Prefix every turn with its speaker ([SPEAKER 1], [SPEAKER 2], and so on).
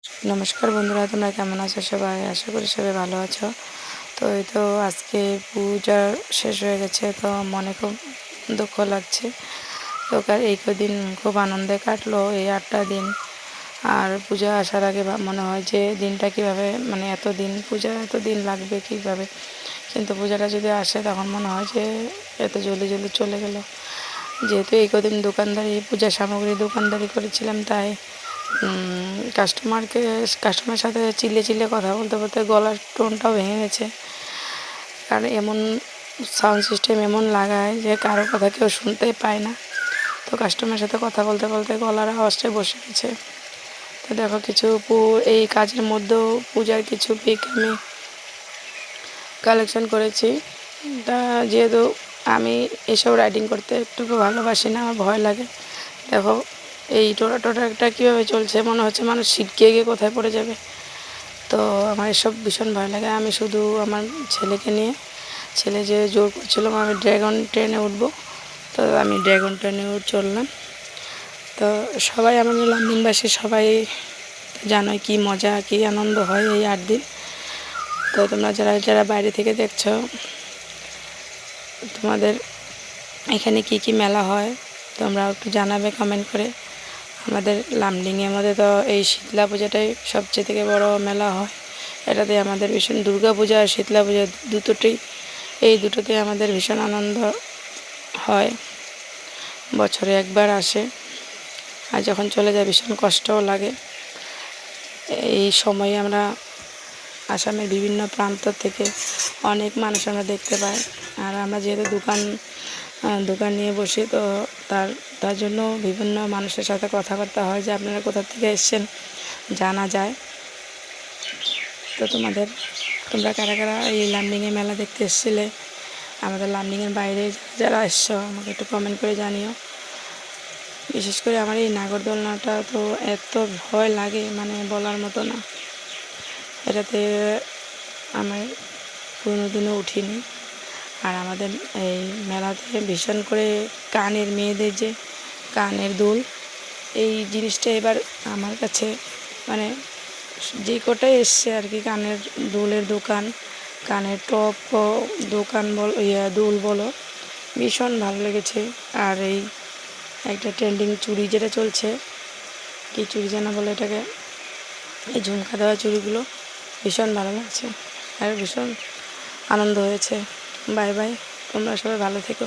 [SPEAKER 1] নমস্কার বন্ধুরা, তোমরা কেমন আছো সবাই? আশা করি সবাই ভালো আছো। তো এই তো আজকে পূজা শেষ হয়ে গেছে, তো মনে খুব দুঃখ লাগছে। তো এই কদিন খুব আনন্দে কাটলো, এই 8টা দিন। আর পূজা আসার আগে মনে হয় যে দিনটা কীভাবে, মানে এত দিন পূজা, এত দিন লাগবে কীভাবে, কিন্তু পূজাটা যদি আসে তখন মনে হয় যে এত জলদি জলদি চলে গেল। যেহেতু এই কদিন দোকানদারি, পূজা সামগ্রী দোকানদারি করেছিলাম, তাই কাস্টমারের সাথে চিল্লে কথা বলতে বলতে গলার টোনটাও ভেঙে গেছে। কারণ এমন সাউন্ড সিস্টেম এমন লাগায় যে কারো কথা কেউ শুনতে পায় না। তো কাস্টমারের সাথে কথা বলতে বলতে গলার আওয়াজটাই বসে গেছে। তো দেখো, কিছু এই কাজের মধ্যেও পূজার কিছু পিক আমি কালেকশন করেছি। তা যেহেতু আমি এসব রাইডিং করতে একটু ভালোবাসি না, আমার ভয় লাগে। দেখো, এই টোটাটা কীভাবে চলছে, মনে হচ্ছে মানুষ ছিটকে গিয়ে কোথায় পড়ে যাবে। তো আমার এসব ভীষণ ভয় লাগে। আমি শুধু আমার ছেলেকে নিয়ে, ছেলে যে জোর করছিলাম আমি ড্রাগন ট্রেনে উঠবো, তো আমি ড্রাগন ট্রেনে চললাম। তো সবাই, আমাদের লামডিংবাসী সবাই জানোই কি মজা, কি আনন্দ হয় এই 8 দিন। তো তোমরা যারা যারা বাইরে থেকে দেখছো, তোমাদের এখানে কি কি মেলা হয় তোমরা একটু জানাবে কমেন্ট করে। আমাদের লামডিংয়ের মধ্যে তো এই শীতলা পূজাটাই সবচেয়ে থেকে বড় মেলা হয়। এটাতে আমাদের ভীষণ, দুর্গা পূজা আর শীতলা পূজা এই দুটোতে আমাদের ভীষণ আনন্দ হয়। বছরে একবার আসে, আর যখন চলে যায় ভীষণ কষ্টও লাগে। এই সময়ে আমরা আসামের বিভিন্ন প্রান্ত থেকে অনেক মানুষ আমরা দেখতে পাই। আর আমরা যেহেতু দোকান নিয়ে বসি, তো তার জন্য বিভিন্ন মানুষের সাথে কথাবার্তা হয় যে আপনারা কোথা থেকে এসেছেন জানা যায়। তো তোমরা কারা কারা এই লামডিংয়ে মেলা দেখতে এসেছিলে, আমাদের লামডিংয়ের বাইরে যারা এসছো আমাকে একটু কমেন্ট করে জানিও। বিশেষ করে আমার এই নাগরদোলনাটা তো এত ভয় লাগে, মানে বলার মতো না। এটাতে আমি কোনোদিনও উঠিনি। আর আমাদের এই মেলাতে ভীষণ করে মেয়েদের যে কানের দুল, এই জিনিসটা এবার আমার কাছে, মানে যে কটাই এসছে আর কি, কানের দুলের দোকান, কানের টপ দোকান দুল বলো, ভীষণ ভালো লেগেছে। আর এই একটা ট্রেন্ডিং চুড়ি যেটা চলছে, কি চুড়ি যেন বলে এটাকে, এই ঝুমকা দেওয়া চুড়িগুলো ভীষণ ভালো লাগছে আর ভীষণ আনন্দ হয়েছে। বাই বাই, তোমরা সবাই ভালো থেকো।